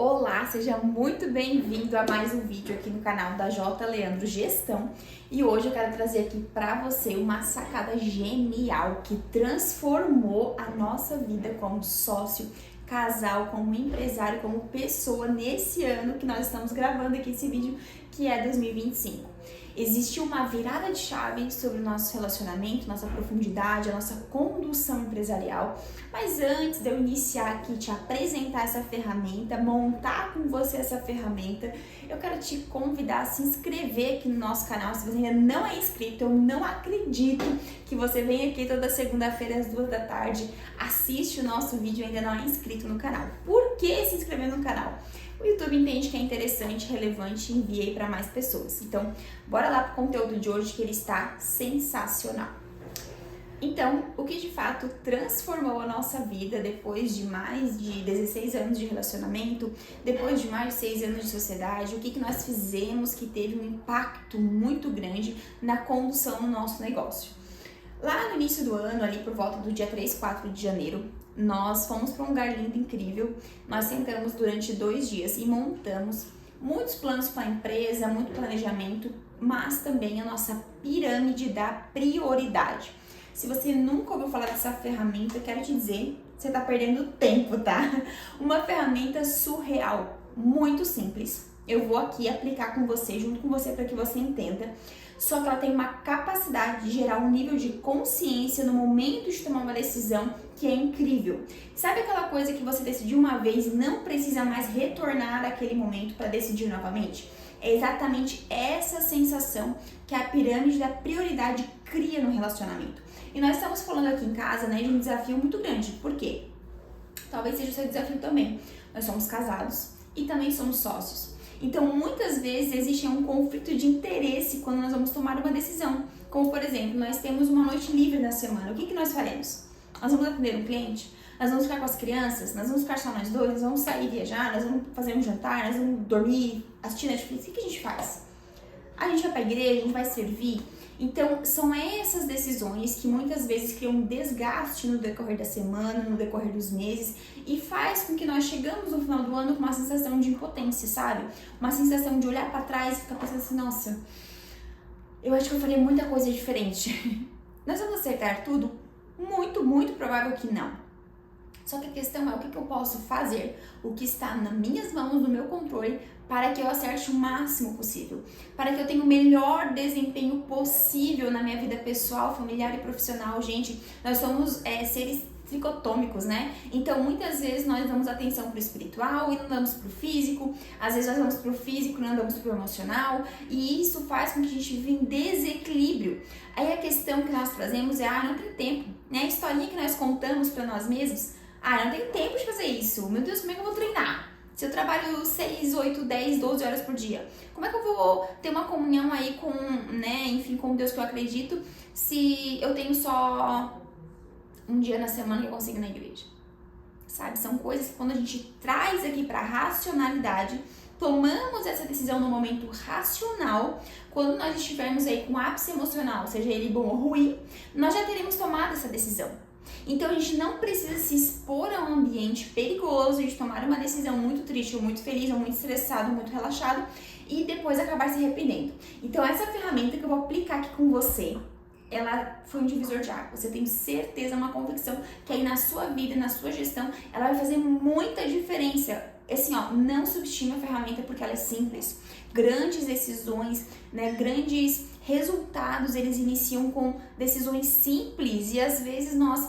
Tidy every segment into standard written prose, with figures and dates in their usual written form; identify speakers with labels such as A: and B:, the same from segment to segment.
A: Olá, seja muito bem-vindo a mais um vídeo aqui no canal da J. Leandro Gestão. E hoje eu quero trazer aqui para você uma sacada genial que transformou a nossa vida como sócio, casal, como empresário, como pessoa nesse ano que nós estamos gravando aqui esse vídeo, que é 2025. Existe uma virada de chave sobre o nosso relacionamento, nossa profundidade, a nossa condução empresarial. Mas antes de eu iniciar aqui, te apresentar essa ferramenta, montar com você essa ferramenta, eu quero te convidar a se inscrever aqui no nosso canal. Se você ainda não é inscrito, eu não acredito que você vem aqui toda segunda-feira às 2 da tarde, assiste o nosso vídeo e ainda não é inscrito no canal. Por que se inscrever no canal? O YouTube entende que é interessante, relevante e envia para mais pessoas. Então, bora lá para o conteúdo de hoje que ele está sensacional. Então, o que de fato transformou a nossa vida depois de mais de 16 anos de relacionamento, depois de mais de 6 anos de sociedade, o que nós fizemos que teve um impacto muito grande na condução do nosso negócio. Lá no início do ano, ali por volta do dia 3, 4 de janeiro, nós fomos para um lugar lindo, incrível. Nós sentamos durante 2 dias e montamos muitos planos para a empresa, muito planejamento, mas também a nossa pirâmide da prioridade. Se você nunca ouviu falar dessa ferramenta, eu quero te dizer, você está perdendo tempo, tá? Uma ferramenta surreal, muito simples. Eu vou aqui aplicar com você, junto com você, para que você entenda. Só que ela tem uma capacidade de gerar um nível de consciência no momento de tomar uma decisão que é incrível. Sabe aquela coisa que você decidiu uma vez e não precisa mais retornar àquele momento para decidir novamente? É exatamente essa sensação que a pirâmide da prioridade cria no relacionamento. E nós estamos falando aqui em casa, né, de um desafio muito grande. Por quê? Talvez seja o seu desafio também. Nós somos casados e também somos sócios. Então, muitas vezes existe um conflito de interesse quando nós vamos tomar uma decisão. Como, por exemplo, nós temos uma noite livre na semana. O que nós faremos? Nós vamos atender um cliente? Nós vamos ficar com as crianças? Nós vamos ficar só nós dois? Nós vamos sair viajar? Nós vamos fazer um jantar? Nós vamos dormir? Assistir Netflix? O que a gente faz? A gente vai para a igreja? A gente vai servir? Então, são essas decisões que muitas vezes criam um desgaste no decorrer da semana, no decorrer dos meses e faz com que nós chegamos no final do ano com uma sensação de impotência, sabe? Uma sensação de olhar para trás e ficar pensando assim, nossa, eu acho que eu faria muita coisa diferente. Nós vamos acertar tudo? Muito provável que não. Só que a questão é o que eu posso fazer, o que está nas minhas mãos, no meu controle, para que eu acerte o máximo possível, para que eu tenha o melhor desempenho possível na minha vida pessoal, familiar e profissional. Gente, nós somos seres tricotômicos, né? Então, muitas vezes nós damos atenção para o espiritual e não damos para o físico, às vezes nós damos para o físico e não damos para o emocional, e isso faz com que a gente viva em desequilíbrio. Aí a questão que nós trazemos é, não tem tempo, né? A historinha que nós contamos para nós mesmos, não tem tempo de fazer isso, meu Deus, como é que eu vou treinar? Se eu trabalho 6, 8, 10, 12 horas por dia, como é que eu vou ter uma comunhão aí com, né, enfim, com Deus que eu acredito, se eu tenho só um dia na semana que eu consigo ir na igreja? Sabe, são coisas que quando a gente traz aqui pra racionalidade, tomamos essa decisão no momento racional, quando nós estivermos aí com ápice emocional, seja ele bom ou ruim, nós já teremos tomado essa decisão. Então a gente não precisa se expor a um ambiente perigoso de tomar uma decisão muito triste, ou muito feliz, ou muito estressado, ou muito relaxado e depois acabar se arrependendo. Então essa ferramenta que eu vou aplicar aqui com você, ela foi um divisor de águas. Eu tenho certeza, uma convicção que aí na sua vida, na sua gestão, ela vai fazer muita diferença. Assim, não subestime a ferramenta porque ela é simples. Grandes decisões, né, grandes resultados, eles iniciam com decisões simples e às vezes nós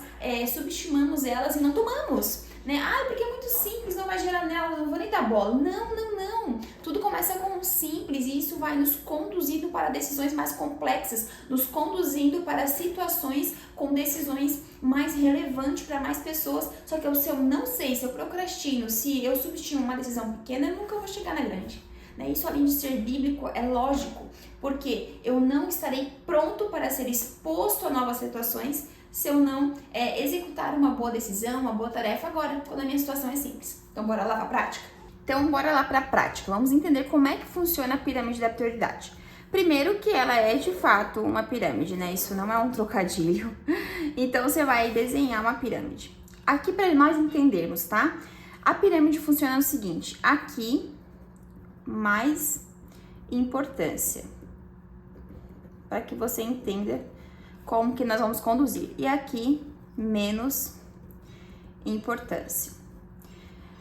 A: subestimamos elas e não tomamos, né? Porque é muito simples, não vai gerar nela, não vou nem dar bola. Não. Tudo começa com um simples e isso vai nos conduzindo para decisões mais complexas, nos conduzindo para situações com decisões mais relevantes para mais pessoas. Só que se eu não sei, se eu procrastino, se eu subestimo uma decisão pequena, eu nunca vou chegar na grande. Isso, além de ser bíblico, é lógico, porque eu não estarei pronto para ser exposto a novas situações se eu não executar uma boa decisão, uma boa tarefa agora, quando a minha situação é simples. Então, bora lá para a prática? Então, bora lá para a prática. Vamos entender como é que funciona a pirâmide da prioridade. Primeiro que ela é, de fato, uma pirâmide, né? Isso não é um trocadilho. Então, você vai desenhar uma pirâmide. Aqui, para nós entendermos, tá? A pirâmide funciona o seguinte, aqui, mais importância, para que você entenda como que nós vamos conduzir. E aqui, menos importância.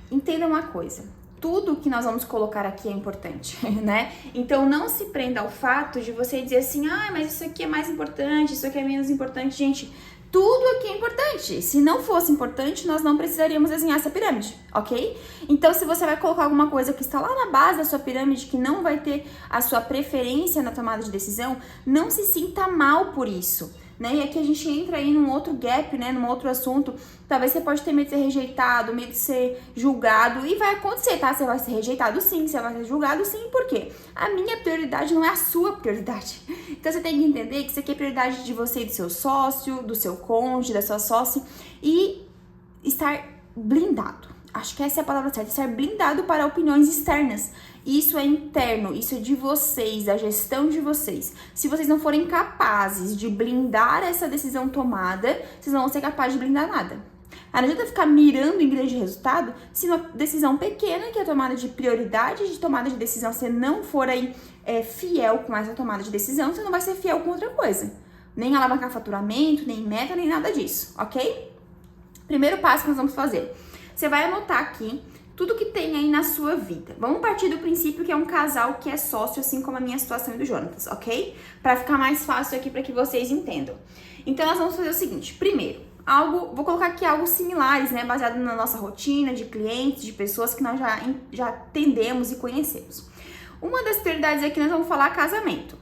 A: Entenda uma coisa, tudo que nós vamos colocar aqui é importante, né? Então, não se prenda ao fato de você dizer assim, mas isso aqui é mais importante, isso aqui é menos importante. Gente, tudo aqui é importante. Se não fosse importante, nós não precisaríamos desenhar essa pirâmide, ok? Então, se você vai colocar alguma coisa que está lá na base da sua pirâmide, que não vai ter a sua preferência na tomada de decisão, não se sinta mal por isso, né? E aqui a gente entra aí num outro gap, né? Num outro assunto. Talvez você pode ter medo de ser rejeitado, medo de ser julgado. E vai acontecer, tá? Você vai ser rejeitado sim, você vai ser julgado sim. Por quê? A minha prioridade não é a sua prioridade. Então você tem que entender que isso aqui é prioridade de você e do seu sócio, do seu cônjuge, da sua sócia. E estar blindado. Acho que essa é a palavra certa. Estar blindado para opiniões externas. Isso é interno, isso é de vocês, da gestão de vocês. Se vocês não forem capazes de blindar essa decisão tomada, vocês não vão ser capazes de blindar nada. Não adianta ficar mirando em grande resultado se uma decisão pequena, que é a tomada de prioridade, de tomada de decisão, você não for aí fiel com essa tomada de decisão, você não vai ser fiel com outra coisa. Nem alavancar faturamento, nem meta, nem nada disso, ok? Primeiro passo que nós vamos fazer. Você vai anotar aqui tudo que tem aí na sua vida. Vamos partir do princípio que é um casal que é sócio, assim como a minha situação e do Jonatas, ok? Para ficar mais fácil aqui para que vocês entendam. Então, nós vamos fazer o seguinte. Primeiro, vou colocar aqui algo similares, né? Baseado na nossa rotina de clientes, de pessoas que nós já atendemos e conhecemos. Uma das prioridades aqui nós vamos falar casamento.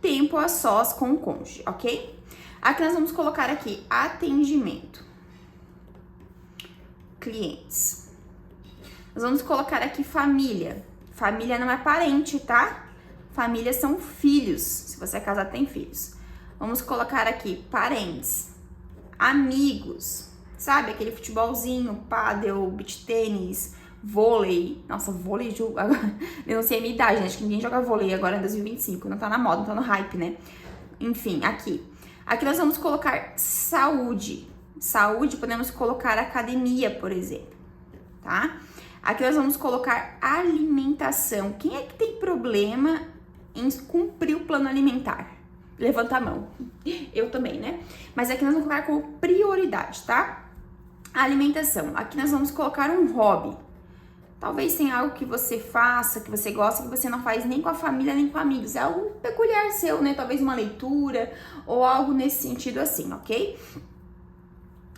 A: Tempo a sós com o cônjuge, ok? Aqui nós vamos colocar aqui atendimento. Clientes. Nós vamos colocar aqui família. Família não é parente, tá? Família são filhos. Se você é casado, tem filhos. Vamos colocar aqui parentes. Amigos. Sabe? Aquele futebolzinho, pádel, beach tênis, vôlei. Nossa, vôlei, eu não sei a minha idade, né? Acho que ninguém joga vôlei agora em 2025. Não tá na moda, não tá no hype, né? Enfim, aqui. Aqui nós vamos colocar saúde. Saúde, podemos colocar academia, por exemplo, tá? Aqui nós vamos colocar alimentação. Quem é que tem problema em cumprir o plano alimentar? Levanta a mão. Eu também, né? Mas aqui nós vamos colocar como prioridade, tá? Alimentação. Aqui nós vamos colocar um hobby. Talvez tenha algo que você faça, que você gosta, que você não faz nem com a família, nem com amigos. É algo peculiar seu, né? Talvez uma leitura ou algo nesse sentido assim, ok?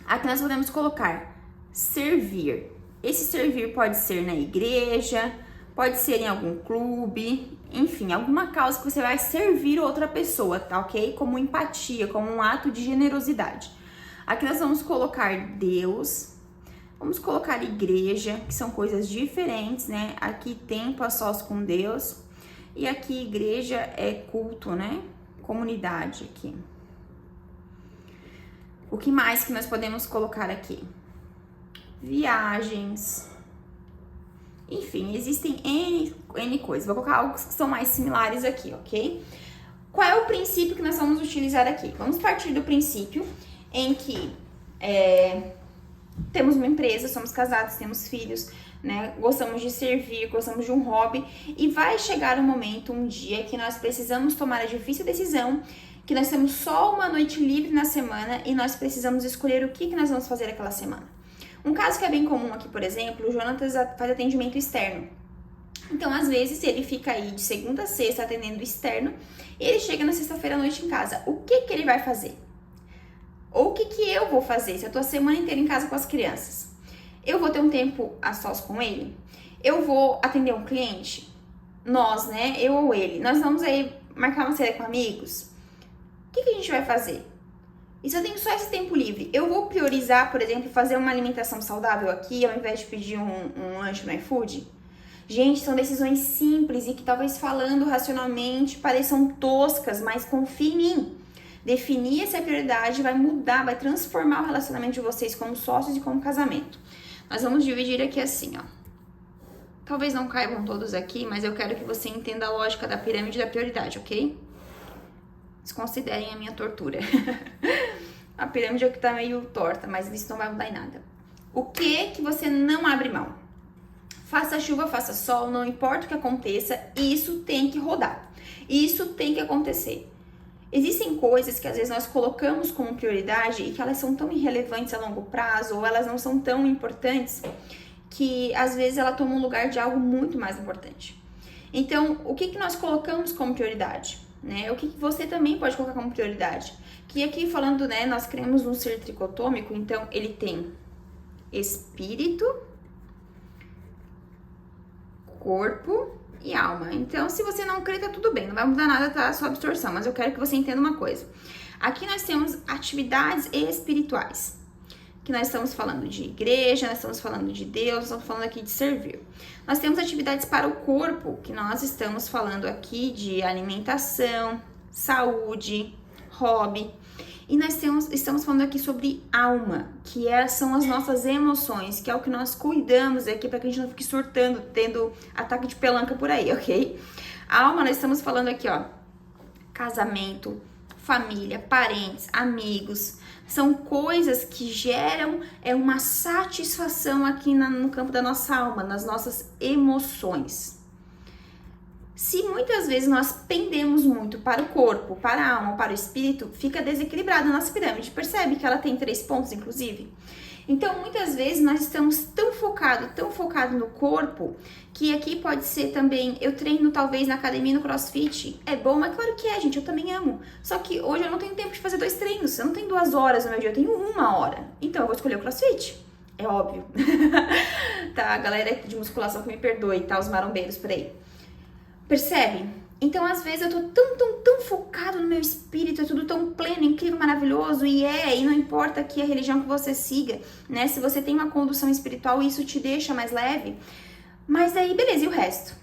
A: Aqui nós podemos colocar servir. Esse servir pode ser na igreja, pode ser em algum clube, enfim, alguma causa que você vai servir outra pessoa, tá ok? Como empatia, como um ato de generosidade. Aqui nós vamos colocar Deus, vamos colocar igreja, que são coisas diferentes, né? Aqui tempo a sós com Deus e aqui igreja é culto, né? Comunidade aqui. O que mais que nós podemos colocar aqui? Viagens, enfim, existem N coisas. Vou colocar algo que são mais similares aqui, ok? Qual é o princípio que nós vamos utilizar aqui? Vamos partir do princípio em que temos uma empresa, somos casados, temos filhos, né? Gostamos de servir, gostamos de um hobby e vai chegar um momento, um dia, que nós precisamos tomar a difícil decisão, que nós temos só uma noite livre na semana e nós precisamos escolher o que nós vamos fazer aquela semana. Um caso que é bem comum aqui, por exemplo, o Jonatas faz atendimento externo. Então, às vezes, ele fica aí de segunda a sexta atendendo externo, e ele chega na sexta-feira à noite em casa. O que ele vai fazer? Ou o que eu vou fazer se eu tô a semana inteira em casa com as crianças? Eu vou ter um tempo a sós com ele? Eu vou atender um cliente? Nós, né? Eu ou ele. Nós vamos aí marcar uma série com amigos? O que a gente vai fazer? E se eu tenho só esse tempo livre, eu vou priorizar, por exemplo, fazer uma alimentação saudável aqui, ao invés de pedir um lanche no iFood? Gente, são decisões simples e que talvez falando racionalmente pareçam toscas, mas confie em mim. Definir essa prioridade vai mudar, vai transformar o relacionamento de vocês como sócios e como casamento. Nós vamos dividir aqui assim, ó. Talvez não caibam todos aqui, mas eu quero que você entenda a lógica da pirâmide da prioridade, ok? Desconsiderem a minha tortura. A pirâmide é que tá meio torta, mas isso não vai mudar em nada. O que você não abre mão? Faça chuva, faça sol, não importa o que aconteça, isso tem que rodar. Isso tem que acontecer. Existem coisas que às vezes nós colocamos como prioridade e que elas são tão irrelevantes a longo prazo, ou elas não são tão importantes, que às vezes ela toma um lugar de algo muito mais importante. Então, o que nós colocamos como prioridade? Né? O que você também pode colocar como prioridade? Que aqui falando, né, nós cremos num ser tricotômico, então ele tem espírito, corpo e alma. Então, se você não crê, tá tudo bem, não vai mudar nada, tá? A sua absorção, mas eu quero que você entenda uma coisa. Aqui nós temos atividades espirituais, que nós estamos falando de igreja, nós estamos falando de Deus, nós estamos falando aqui de servir. Nós temos atividades para o corpo, que nós estamos falando aqui de alimentação, saúde, hobby. E nós estamos falando aqui sobre alma, que são as nossas emoções, que é o que nós cuidamos aqui para que a gente não fique surtando, tendo ataque de pelanca por aí, ok? Alma, nós estamos falando aqui, ó, casamento, família, parentes, amigos, são coisas que geram uma satisfação aqui no campo da nossa alma, nas nossas emoções. Se muitas vezes nós pendemos muito para o corpo, para a alma, para o espírito, fica desequilibrada a nossa pirâmide. Percebe que ela tem 3 pontos, inclusive? Então, muitas vezes nós estamos tão focado no corpo, que aqui pode ser também, eu treino talvez na academia, no CrossFit. É bom, mas claro que é, gente, eu também amo. Só que hoje eu não tenho tempo de fazer 2 treinos, eu não tenho 2 horas no meu dia, eu tenho 1 hora. Então, eu vou escolher o CrossFit. É óbvio. Tá, a galera de musculação que me perdoe, tá? Os marombeiros por aí. Percebe? Então, às vezes, eu tô tão focado no meu espírito, é tudo tão pleno, incrível, maravilhoso, e não importa aqui a religião que você siga, né? Se você tem uma condução espiritual, isso te deixa mais leve, mas aí, beleza, e o resto?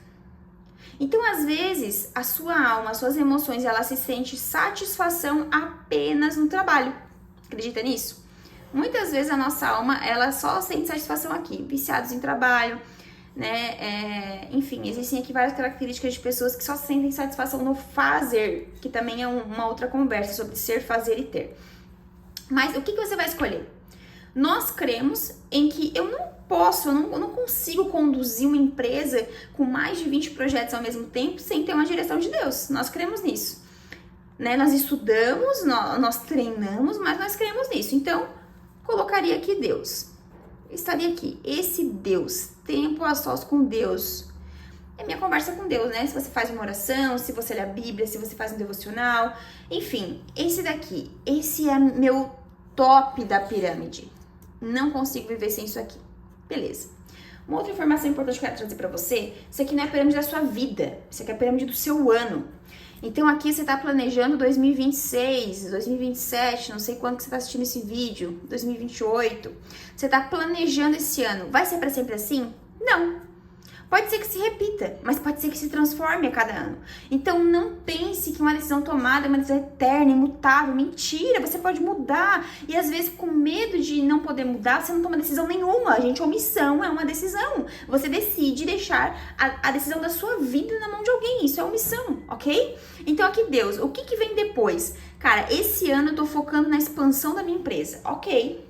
A: Então, às vezes, a sua alma, as suas emoções, ela se sente satisfação apenas no trabalho. Acredita nisso? Muitas vezes a nossa alma, ela só sente satisfação aqui, viciados em trabalho, né? Enfim, existem aqui várias características de pessoas que só sentem satisfação no fazer, que também é uma outra conversa sobre ser, fazer e ter. Mas o que você vai escolher? Nós cremos em que eu não consigo conduzir uma empresa com mais de 20 projetos ao mesmo tempo sem ter uma direção de Deus. Nós cremos nisso, né? Nós estudamos, nós treinamos, mas nós cremos nisso. Então, colocaria aqui Deus. Estaria aqui, esse Deus, tempo a sós com Deus, é minha conversa com Deus, né? Se você faz uma oração, se você lê a Bíblia, se você faz um devocional, enfim, esse daqui, esse é meu top da pirâmide. Não consigo viver sem isso aqui. Beleza. Uma outra informação importante que eu quero trazer pra você, isso aqui não é a pirâmide da sua vida, isso aqui é a pirâmide do seu ano. Então aqui você tá planejando 2026, 2027, não sei quando que você tá assistindo esse vídeo, 2028. Você tá planejando esse ano. Vai ser pra sempre assim? Não. Pode ser que se repita, mas pode ser que se transforme a cada ano. Então não pense que uma decisão tomada é uma decisão eterna, imutável. Mentira, você pode mudar. E às vezes com medo de não poder mudar, você não toma decisão nenhuma. Gente, omissão é uma decisão. Você decide deixar a decisão da sua vida na mão de alguém. Isso é omissão, ok? Então aqui Deus, o que vem depois? Cara, esse ano eu tô focando na expansão da minha empresa. Ok.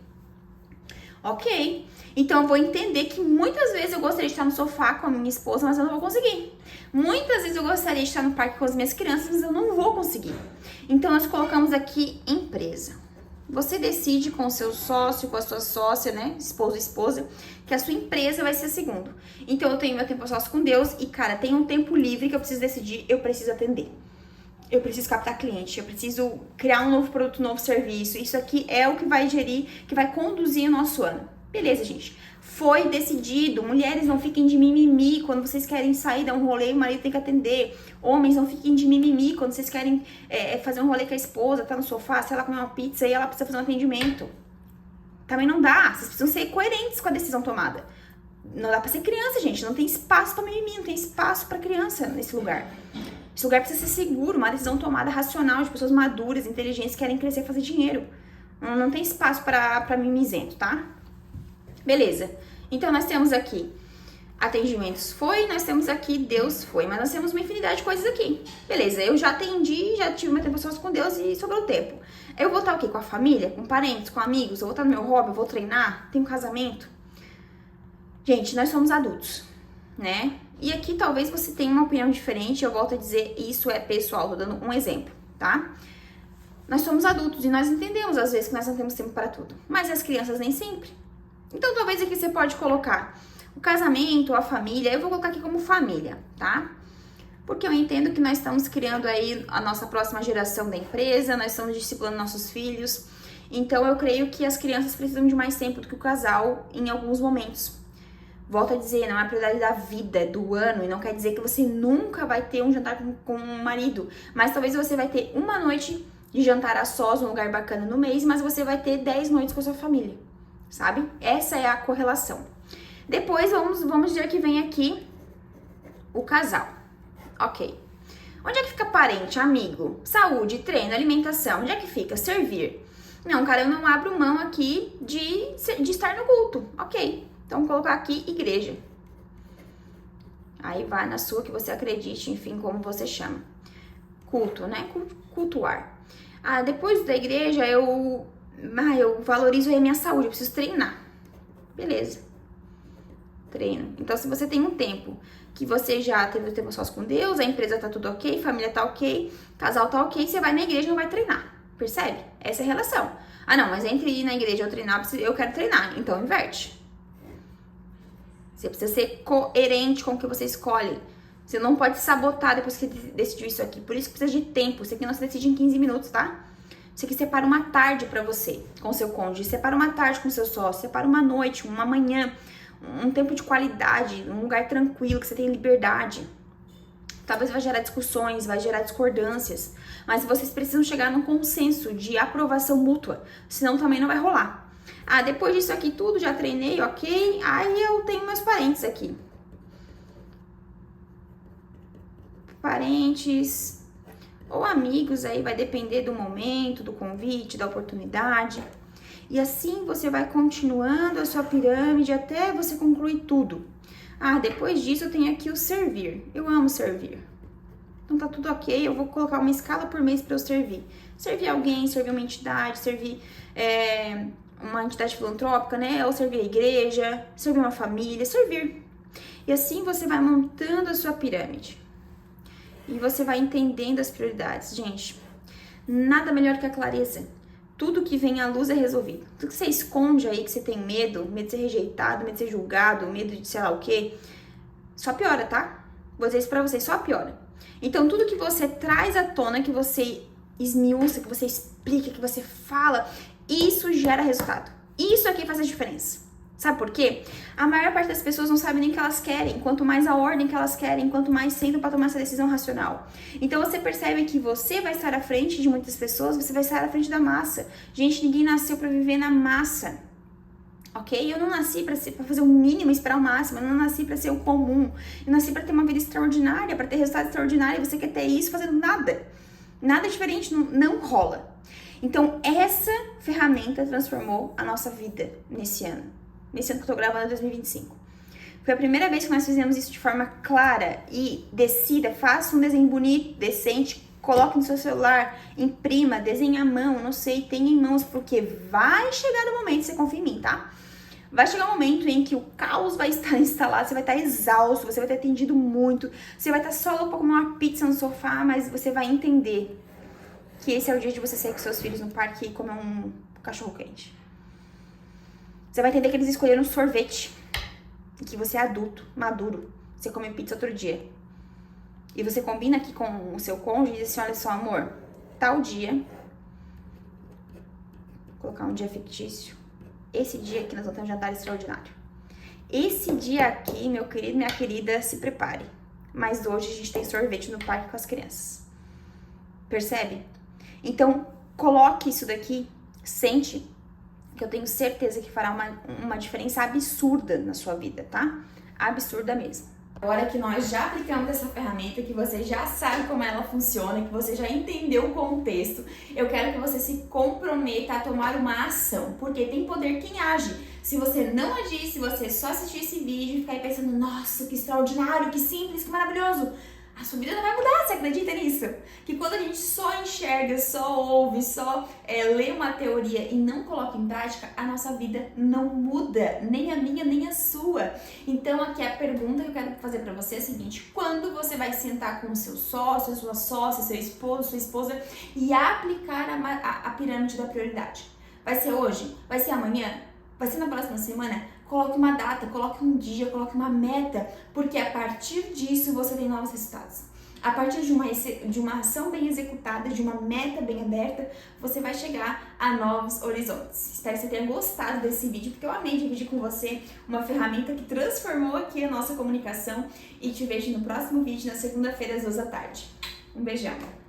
A: Então eu vou entender que muitas vezes eu gostaria de estar no sofá com a minha esposa, mas eu não vou conseguir. Muitas vezes eu gostaria de estar no parque com as minhas crianças, mas eu não vou conseguir. Então nós colocamos aqui empresa. Você decide com o seu sócio, com a sua sócia, né, esposo e esposa, que a sua empresa vai ser segundo. Então eu tenho meu tempo a sós com Deus e, cara, tem um tempo livre que eu preciso decidir, eu preciso atender. Eu preciso captar cliente, eu preciso criar um novo produto, um novo serviço. Isso aqui é o que vai gerir, que vai conduzir o nosso ano. Beleza, gente. Foi decidido. Mulheres, não fiquem de mimimi quando vocês querem sair, dar um rolê, o marido tem que atender. Homens, não fiquem de mimimi quando vocês querem fazer um rolê com a esposa, tá no sofá, se ela comer uma pizza e ela precisa fazer um atendimento. Também não dá. Vocês precisam ser coerentes com a decisão tomada. Não dá pra ser criança, gente. Não tem espaço pra mimimi, não tem espaço pra criança nesse lugar. Esse lugar precisa ser seguro, uma decisão tomada racional de pessoas maduras, inteligentes, que querem crescer e fazer dinheiro. Não tem espaço pra mimizento, tá? Beleza. Então, nós temos aqui atendimentos nós temos aqui Deus foi, mas nós temos uma infinidade de coisas aqui. Beleza, eu já atendi, já tive meu tempo só com Deus e sobrou tempo. Eu vou estar o quê? Com a família, com parentes, com amigos, eu vou estar no meu hobby, eu vou treinar, tenho casamento. Gente, nós somos adultos. né? E aqui talvez você tenha uma opinião diferente, eu volto a dizer, isso é pessoal, tô dando um exemplo, tá? Nós somos adultos e nós entendemos às vezes que nós não temos tempo para tudo, mas as crianças nem sempre. Então talvez aqui você pode colocar o casamento, a família, eu vou colocar aqui como família, tá? Porque eu entendo que nós estamos criando aí a nossa próxima geração da empresa, nós estamos disciplinando nossos filhos, então eu creio que as crianças precisam de mais tempo do que o casal em alguns momentos. Volto a dizer, não é a prioridade da vida, do ano, e não quer dizer que você nunca vai ter um jantar com um marido, mas talvez você vai ter uma noite de jantar a sós, um lugar bacana no mês, mas você vai ter 10 noites com a sua família, sabe? Essa é a correlação. Depois, vamos dizer que vem aqui o casal. Ok. Onde é que fica parente, amigo, saúde, treino, alimentação? Onde é que fica? Servir. Não, cara, eu não abro mão aqui de estar no culto. Ok. Então, vou colocar aqui igreja. Aí vai na sua que você acredite, enfim, como você chama. Culto, né? Cultuar. Depois da igreja, eu valorizo aí a minha saúde, eu preciso treinar. Beleza. Treino. Então, se você tem um tempo que você já teve o tempo sós com Deus, a empresa tá tudo ok, família tá ok, casal tá ok, você vai na igreja e não vai treinar. Percebe? Essa é a relação. Não, mas entre ir na igreja ou treinar, eu quero treinar. Então, inverte. Você precisa ser coerente com o que você escolhe. Você não pode sabotar depois que você decidiu isso aqui. Por isso que precisa de tempo. Isso aqui não se decide em 15 minutos, tá? Você que separa uma tarde pra você, com o seu cônjuge. Separa uma tarde com o seu sócio. Separa uma noite, uma manhã. Um tempo de qualidade. Um lugar tranquilo, que você tenha liberdade. Talvez vai gerar discussões, vai gerar discordâncias. Mas vocês precisam chegar num consenso de aprovação mútua. Senão também não vai rolar. Depois disso aqui tudo, já treinei, ok? Aí eu tenho meus parentes aqui. Parentes ou amigos aí, vai depender do momento, do convite, da oportunidade. E assim você vai continuando a sua pirâmide até você concluir tudo. Depois disso eu tenho aqui o servir. Eu amo servir. Então tá tudo ok, eu vou colocar uma escala por mês para eu servir. Servir alguém, servir uma entidade, servir uma entidade filantrópica, né? Ou servir a igreja, servir uma família, servir. E assim você vai montando a sua pirâmide. E você vai entendendo as prioridades. Gente, nada melhor que a clareza. Tudo que vem à luz é resolvido. Tudo que você esconde aí, que você tem medo de ser rejeitado, medo de ser julgado, medo de sei lá o quê, só piora, tá? Vou dizer isso pra vocês, só piora. Então, tudo que você traz à tona, que você esmiuça, que você explica, que você fala, isso gera resultado. Isso aqui faz a diferença. Sabe por quê? A maior parte das pessoas não sabe nem o que elas querem. Quanto mais a ordem que elas querem, quanto mais sentam para tomar essa decisão racional. Então você percebe que você vai estar à frente de muitas pessoas, você vai estar à frente da massa. Gente, ninguém nasceu para viver na massa. Ok? Eu não nasci para fazer o mínimo e esperar o máximo. Eu não nasci para ser o comum. Eu nasci para ter uma vida extraordinária, para ter resultado extraordinário. E você quer ter isso fazendo nada. Nada diferente, não rola. Então, essa ferramenta transformou a nossa vida nesse ano. Nesse ano que eu tô gravando, 2025. Foi a primeira vez que nós fizemos isso de forma clara e decida, faça um desenho bonito, decente, coloque no seu celular, imprima, desenhe à mão, não sei, tenha em mãos, porque vai chegar o momento, você confia em mim, tá? Vai chegar um momento em que o caos vai estar instalado, você vai estar exausto, você vai ter atendido muito, você vai estar só louco pra comer uma pizza no sofá, mas você vai entender que esse é o dia de você sair com seus filhos no parque e comer um cachorro quente. Você vai entender que eles escolheram sorvete. E que você é adulto, maduro. Você come pizza outro dia. E você combina aqui com o seu cônjuge e diz assim, olha só, amor, tal dia. Vou colocar um dia fictício. Esse dia aqui nós vamos ter um jantar extraordinário. Esse dia aqui, meu querido, minha querida, se prepare. Mas hoje a gente tem sorvete no parque com as crianças. Percebe? Então, coloque isso daqui, sente, que eu tenho certeza que fará uma diferença absurda na sua vida, tá? Absurda mesmo. Agora que nós já aplicamos essa ferramenta, que você já sabe como ela funciona, que você já entendeu o contexto, eu quero que você se comprometa a tomar uma ação, porque tem poder quem age. Se você não agir, se você só assistir esse vídeo e ficar aí pensando, nossa, que extraordinário, que simples, que maravilhoso, a sua vida não vai mudar, você acredita nisso? Que quando a gente só enxerga, só ouve, só lê uma teoria e não coloca em prática, a nossa vida não muda, nem a minha, nem a sua. Então aqui a pergunta que eu quero fazer pra você é a seguinte: quando você vai sentar com o seu sócio, a sua sócia, seu esposo, sua esposa e aplicar a pirâmide da prioridade? Vai ser hoje? Vai ser amanhã? Vai ser na próxima semana? Coloque uma data, coloque um dia, coloque uma meta, porque a partir disso você tem novos resultados. A partir de uma ação bem executada, de uma meta bem aberta, você vai chegar a novos horizontes. Espero que você tenha gostado desse vídeo, porque eu amei dividir com você uma ferramenta que transformou aqui a nossa comunicação. E te vejo no próximo vídeo, na segunda-feira, às 2 da tarde. Um beijão!